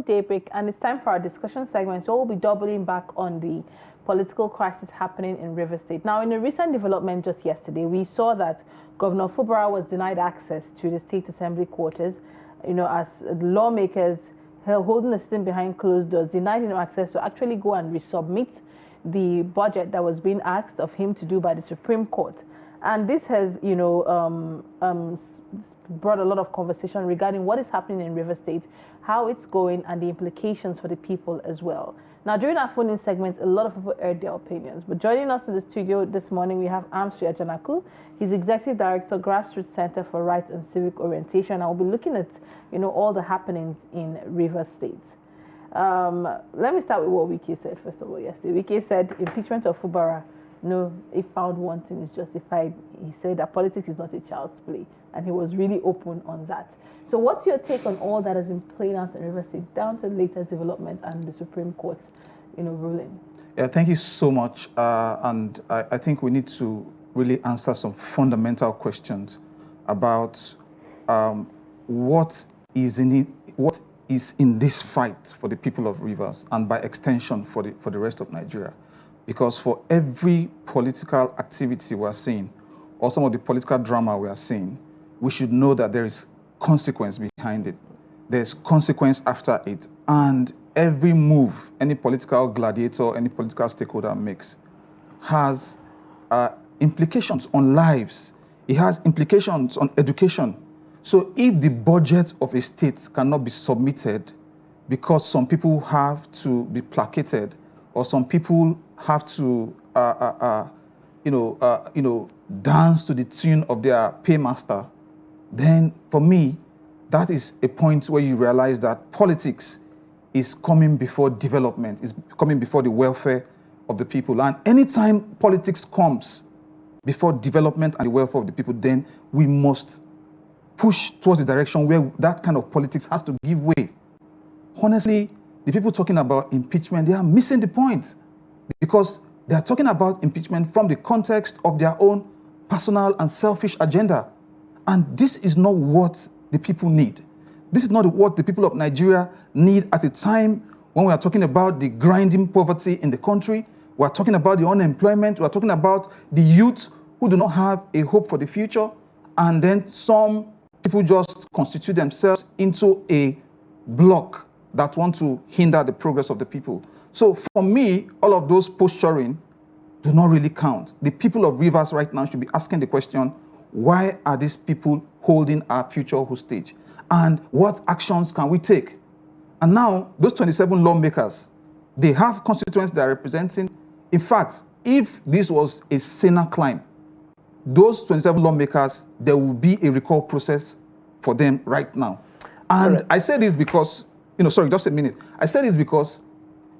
still Daybreak, and it's time for our discussion segment. So we'll be doubling back on the political crisis happening in Rivers State. Now, in a recent development just yesterday, we saw that Governor Fubara was denied access to the State Assembly quarters, as lawmakers holding a sitting behind closed doors, denied him access to actually go and resubmit the budget that was being asked of him to do by the Supreme Court. And this has, brought a lot of conversation regarding what is happening in Rivers State, how it's going, and the implications for the people as well. Now, during our phone-in segment, a lot of people aired their opinions. But joining us in the studio this morning, we have Amsfree Ajanaku. He's Executive Director, Grassroots Center for Rights and Civic Orientation. I'll be looking at, all the happenings in Rivers State. Let me start with what Wike said, first of all, yesterday. Wike said impeachment of Fubara, if found wanting, is justified. He said that politics is not a child's play, and he was really open on that. So what's your take on all that has been playing out in Rivers State, down to the latest development and the Supreme Court's, ruling? Yeah, thank you so much. And I think we need to really answer some fundamental questions about what is in this fight for the people of Rivers, and by extension for the rest of Nigeria. Because for every political activity we are seeing, or some of the political drama we are seeing, we should know that there is consequence behind it. There's consequence after it. And every move any political gladiator, any political stakeholder makes has implications on lives. It has implications on education. So if the budget of a state cannot be submitted because some people have to be placated, or some people have to dance to the tune of their paymaster, then for me, that is a point where you realize that politics is coming before development, is coming before the welfare of the people. And anytime politics comes before development and the welfare of the people, then we must push towards the direction where that kind of politics has to give way. Honestly, the people talking about impeachment, they are missing the point, because they are talking about impeachment from the context of their own personal and selfish agenda. And this is not what the people need. This is not what the people of Nigeria need at a time when we are talking about the grinding poverty in the country. We are talking about the unemployment. We are talking about the youth who do not have a hope for the future. And then some people just constitute themselves into a bloc that want to hinder the progress of the people. So for me, all of those posturing do not really count. The people of Rivers right now should be asking the question, why are these people holding our future hostage? And what actions can we take? And now, those 27 lawmakers, they have constituents they are representing. In fact, if this was a Senate climb, those 27 lawmakers, there will be a recall process for them right now. And right. I say this because, sorry, just a minute. I say this because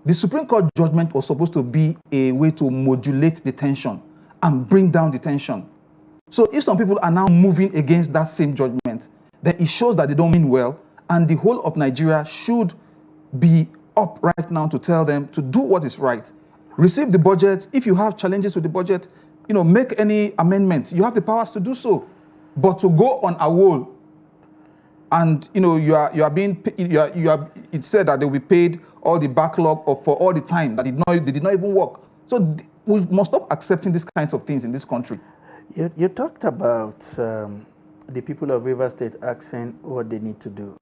the Supreme Court judgment was supposed to be a way to modulate the tension and bring down the tension. So if some people are now moving against that same judgment, then it shows that they don't mean well, and the whole of Nigeria should be up right now to tell them to do what is right. Receive the budget. If you have challenges with the budget, make any amendments. You have the powers to do so. But to go on a wall, and it said that they will be paid all the backlog for all the time that they did not even work. So we must stop accepting these kinds of things in this country. You talked about the people of Rivers State asking what they need to do.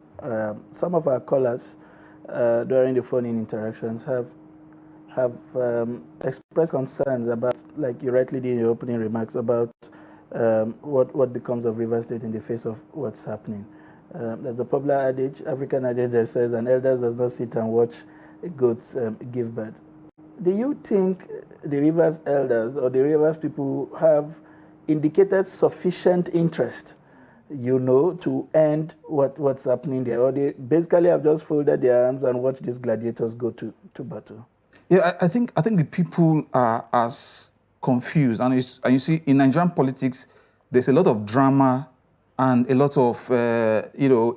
Some of our callers during the phone-in interactions have expressed concerns about, like you rightly did in your opening remarks, about what becomes of Rivers State in the face of what's happening. There's a popular adage, African adage, that says an elder does not sit and watch goats give birth. Do you think the Rivers elders or the Rivers people have indicated sufficient interest, to end what's happening there? Or they basically have just folded their arms and watched these gladiators go to battle? Yeah, I think the people are as confused. And you see, in Nigerian politics, there's a lot of drama and a lot of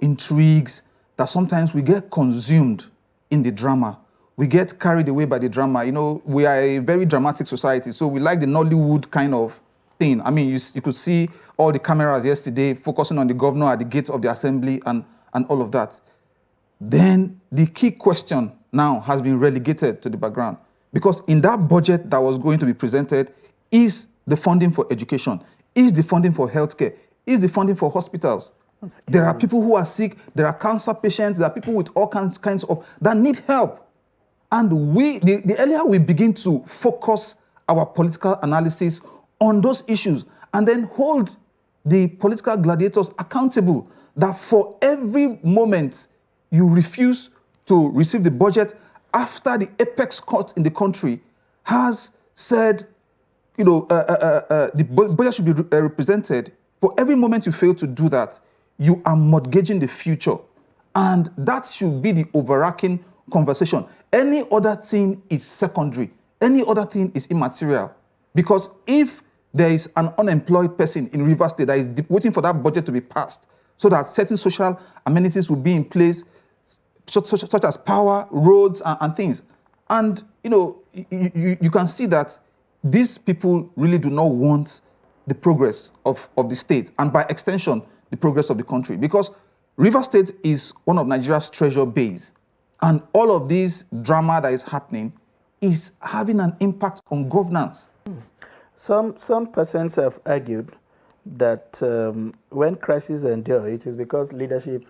intrigues that sometimes we get consumed in the drama. We get carried away by the drama. We are a very dramatic society, so we like the Nollywood kind of thing. I mean, you could see all the cameras yesterday focusing on the governor at the gates of the assembly and all of that. then the key question now has been relegated to the background. Because in that budget that was going to be presented is the funding for education, is the funding for healthcare, is the funding for hospitals. There are people who are sick, there are cancer patients, there are people with all kinds of that need help. And the earlier we begin to focus our political analysis on those issues and then hold the political gladiators accountable that for every moment you refuse to receive the budget after the apex court in the country has said, the budget should be represented. For every moment you fail to do that, you are mortgaging the future. And that should be the overarching conversation. Any other thing is secondary. Any other thing is immaterial. Because if there is an unemployed person in Rivers State that is waiting for that budget to be passed so that certain social amenities will be in place, such as power, roads, and things. And, you can see that these people really do not want the progress of the state and by extension, the progress of the country. Because Rivers State is one of Nigeria's treasure bays. And all of this drama that is happening is having an impact on governance. Some persons have argued that when crises endure, it is because leadership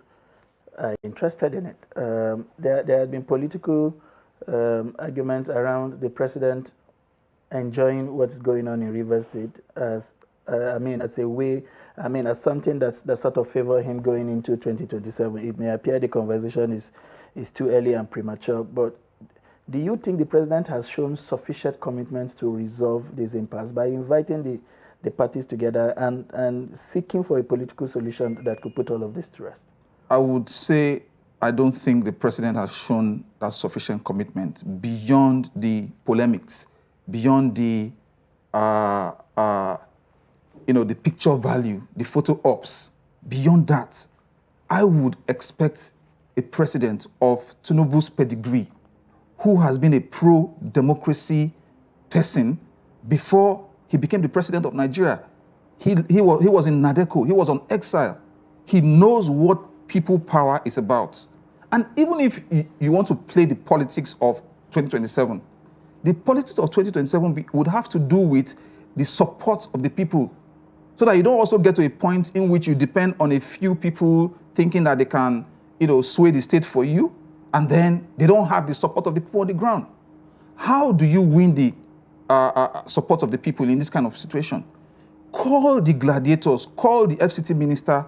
are interested in it. There have been political arguments around the president enjoying what's going on in Rivers State as something that sort of favor him going into 2027. It may appear the conversation is too early and premature, but do you think the president has shown sufficient commitment to resolve this impasse by inviting the parties together and seeking for a political solution that could put all of this to rest? I would say I don't think the president has shown that sufficient commitment beyond the polemics, beyond the the picture value, the photo ops. Beyond that, I would expect a president of tinubu's pedigree who has been a pro-democracy person before he became the president of Nigeria. He was in Nadeco. He was on exile. He knows what people power is about. And even if you want to play the politics of 2027, the politics of 2027 would have to do with the support of the people, so that you don't also get to a point in which you depend on a few people thinking that they can, sway the state for you, and then they don't have the support of the people on the ground. How do you win the support of the people in this kind of situation? Call the gladiators, call the FCT minister,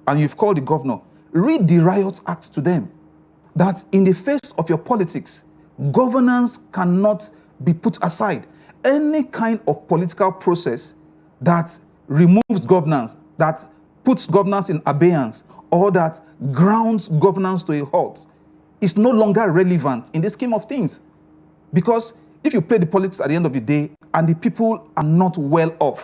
and you've called the governor. Read the Riot Act to them, that in the face of your politics, governance cannot be put aside. Any kind of political process that removes governance, that puts governance in abeyance, or that grounds governance to a halt is no longer relevant in the scheme of things. Because if you play the politics at the end of the day and the people are not well off,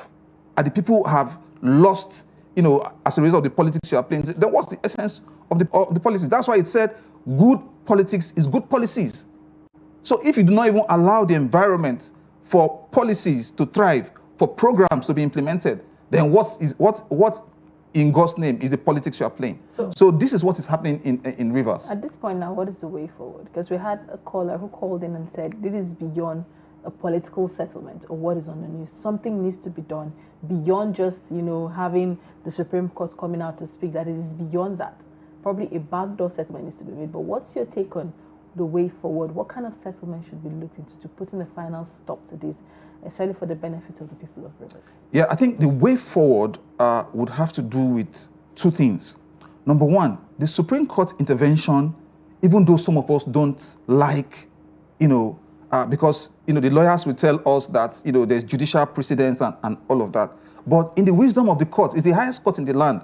and the people have lost, as a result of the politics you are playing, then what's the essence of the policies? That's why it said good politics is good policies. So if you do not even allow the environment for policies to thrive, for programs to be implemented, then what in God's name is the politics you are playing? So this is what is happening in Rivers. At this point now, what is the way forward? Because we had a caller who called in and said this is beyond a political settlement or what is on the news. Something needs to be done beyond just, having the Supreme Court coming out to speak, that it is beyond that. Probably a backdoor settlement needs to be made. But what's your take on the way forward? What kind of settlement should be looked into to put in a final stop to this, especially for the benefit of the people of Rivers? Yeah, I think the way forward would have to do with two things. Number one, the Supreme Court intervention, even though some of us don't like, because, the lawyers will tell us that, there's judicial precedence and all of that. But in the wisdom of the court, it's the highest court in the land.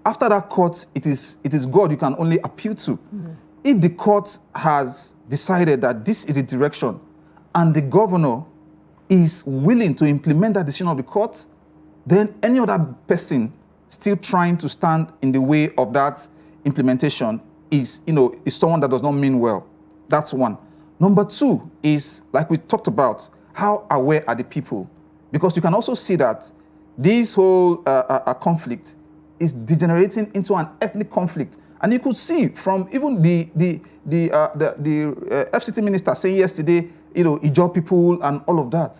After that court, it is God you can only appeal to. Mm-hmm. If the court has decided that this is the direction and the governor is willing to implement that decision of the court, then any other person still trying to stand in the way of that implementation is someone that does not mean well. That's one. Number two is, like we talked about, how aware are the people? Because you can also see that this whole conflict is degenerating into an ethnic conflict And you could see from even the FCT minister saying yesterday, Ijaw people and all of that.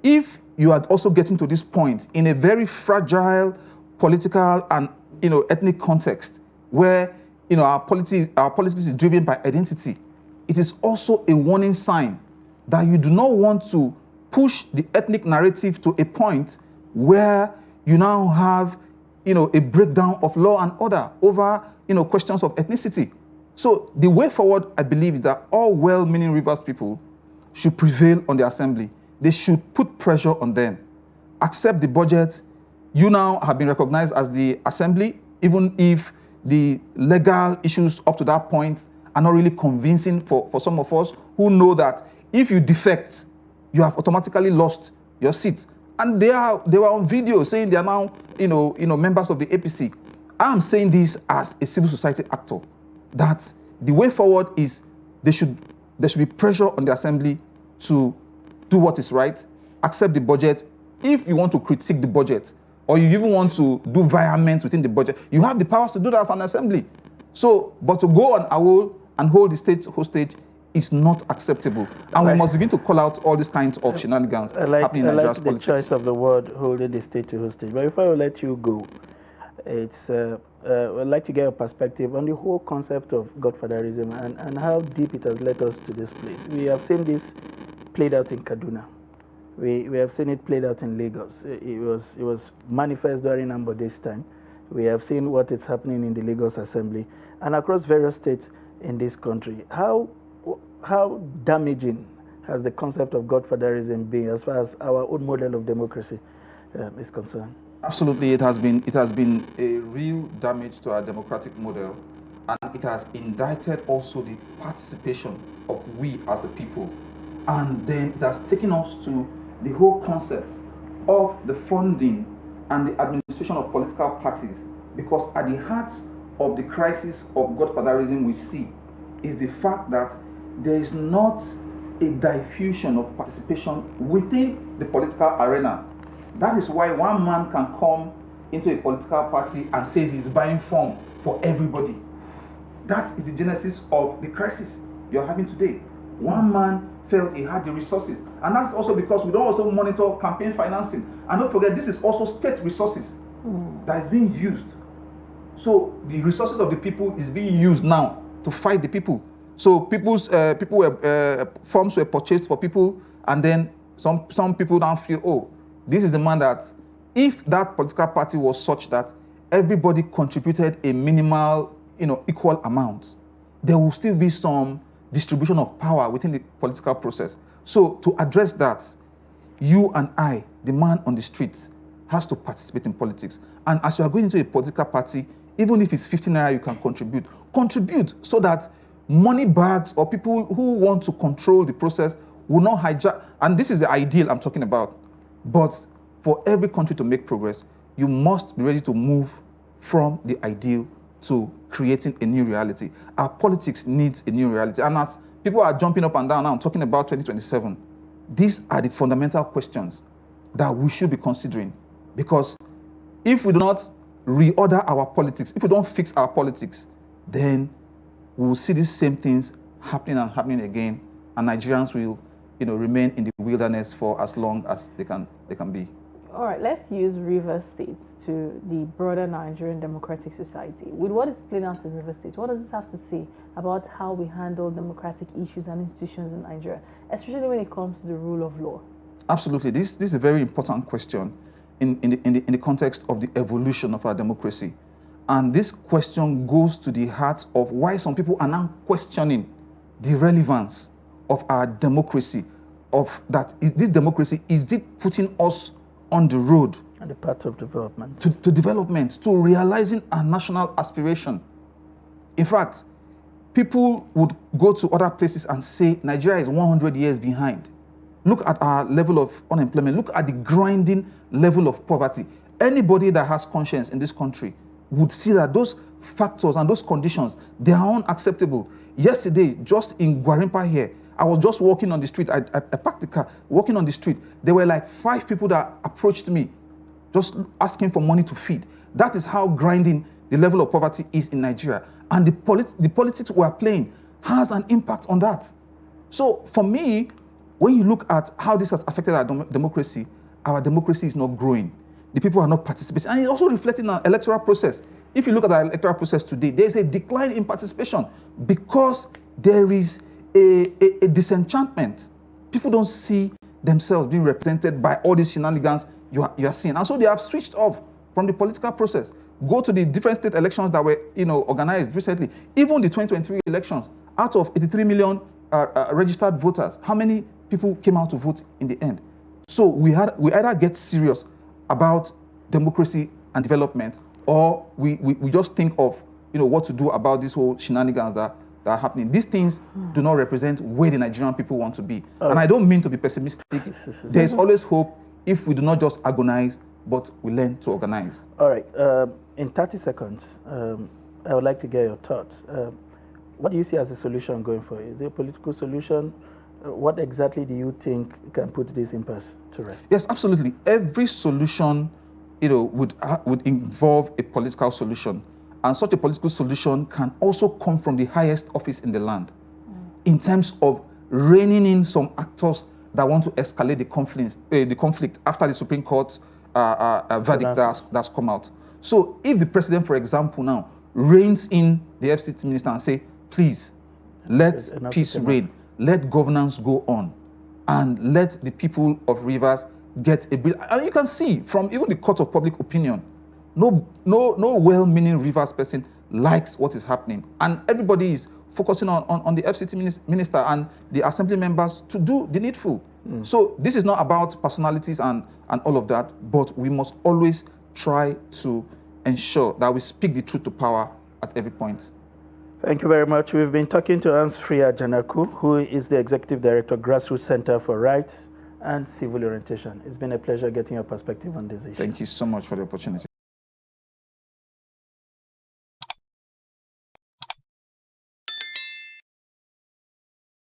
If you are also getting to this point in a very fragile political and ethnic context where our politics is driven by identity, it is also a warning sign that you do not want to push the ethnic narrative to a point where you now have a breakdown of law and order over questions of ethnicity. So the way forward, I believe, is that all well-meaning Rivers people should prevail on the assembly. They should put pressure on them. Accept the budget. You now have been recognized as the assembly, even if the legal issues up to that point are not really convincing for some of us who know that if you defect, you have automatically lost your seat. And they were on video saying they are now members of the APC. I am saying this as a civil society actor, that the way forward is there should be pressure on the assembly to do what is right, accept the budget. If you want to critique the budget, or you even want to do violence within the budget, you have the powers to do that as an assembly. So, but to go on AWOL and hold the state hostage is not acceptable. And we must begin to call out all these kinds of shenanigans happening in Nigeria's politics. I like the choice of the word holding the state to hostage. But before I let you go, I'd like to get a perspective on the whole concept of godfatherism and how deep it has led us to this place. We have seen this played out in Kaduna. We have seen it played out in Lagos. It was manifest during Ambode's time. We have seen what is happening in the Lagos Assembly and across various states in this country. How damaging has the concept of godfatherism been as far as our own model of democracy is concerned? Absolutely, it has been a real damage to our democratic model, and it has indicted also the participation of we as the people. And then it has taken us to the whole concept of the funding and the administration of political parties, because at the heart of the crisis of godfatherism we see is the fact that there is not a diffusion of participation within the political arena. That is why one man can come into a political party and say he's buying form for everybody. That is the genesis of the crisis you're having today. One man felt he had the resources, and that's also because we don't also monitor campaign financing. And don't forget, this is also state resources that is being used. So the resources of the people is being used now to fight the people. So forms were purchased for people, and then some people now feel, oh, this is the man that, if that political party was such that everybody contributed a minimal, equal amount, there will still be some distribution of power within the political process. So to address that, you and I, the man on the street, has to participate in politics. And as you are going into a political party, even if it's 15 naira, you can contribute so that money bags or people who want to control the process will not hijack. And this is the ideal I'm talking about. But for every country to make progress, you must be ready to move from the ideal to creating a new reality. Our politics needs a new reality. And as people are jumping up and down now talking about 2027, these are the fundamental questions that we should be considering. Because if we do not reorder our politics, if we don't fix our politics, then we will see these same things happening again, and Nigerians will remain in the wilderness for as long as they can be. All right, let's use Rivers State to the broader Nigerian democratic society. With what is playing out in Rivers State, what does this have to say about how we handle democratic issues and institutions in Nigeria, especially when it comes to the rule of law? Absolutely. This is a very important question in the context of the evolution of our democracy. And this question goes to the heart of why some people are now questioning the relevance of our democracy, this democracy, is it putting us on the road and the path of development to development, to realizing our national aspiration? In fact, people would go to other places and say Nigeria is 100 years behind. Look at our level of unemployment. Look at the grinding level of poverty. Anybody that has conscience in this country would see that those factors and those conditions, they are unacceptable. Yesterday, just in Gwarimpa here, I was just walking on the street. I parked the car, walking on the street. There were like 5 people that approached me, just asking for money to feed. That is how grinding the level of poverty is in Nigeria. And the politics we are playing has an impact on that. So for me, when you look at how this has affected our democracy is not growing. The people are not participating. And it's also reflecting in our electoral process. If you look at our electoral process today, there's a decline in participation because there is a disenchantment. People don't see themselves being represented by all these shenanigans you are seeing. And so they have switched off from the political process. Go to the different state elections that were organized recently. Even the 2023 elections, out of 83 million registered voters, how many people came out to vote in the end? So we either get serious about democracy and development, or we just think of what to do about this whole shenanigans that are happening. These things do not represent where the Nigerian people want to be. And I don't mean to be pessimistic. There is always hope if we do not just agonize, but we learn to organize. All right. In 30 seconds, I would like to get your thoughts. What do you see as a solution going forward? Is it a political solution? What exactly do you think can put this impasse to rest? Yes, absolutely. Every solution, would involve a political solution, and such a political solution can also come from the highest office in the land, in terms of reining in some actors that want to escalate the conflict after the Supreme Court verdict that's come out. So, if the president, for example, now reins in the FCT minister and say, please, let peace reign. Let governance go on, and let the people of Rivers get a bill. And you can see from even the court of public opinion, no well-meaning Rivers person likes what is happening, and everybody is focusing on the FCT minister and the assembly members to do the needful. So this is not about personalities and all of that, but we must always try to ensure that we speak the truth to power at every point. Thank you very much. We've been talking to Amsfree Ajanaku, who is the Executive Director, Grassroots Center for Rights and Civil Orientation. It's been a pleasure getting your perspective on this issue. Thank you so much for the opportunity.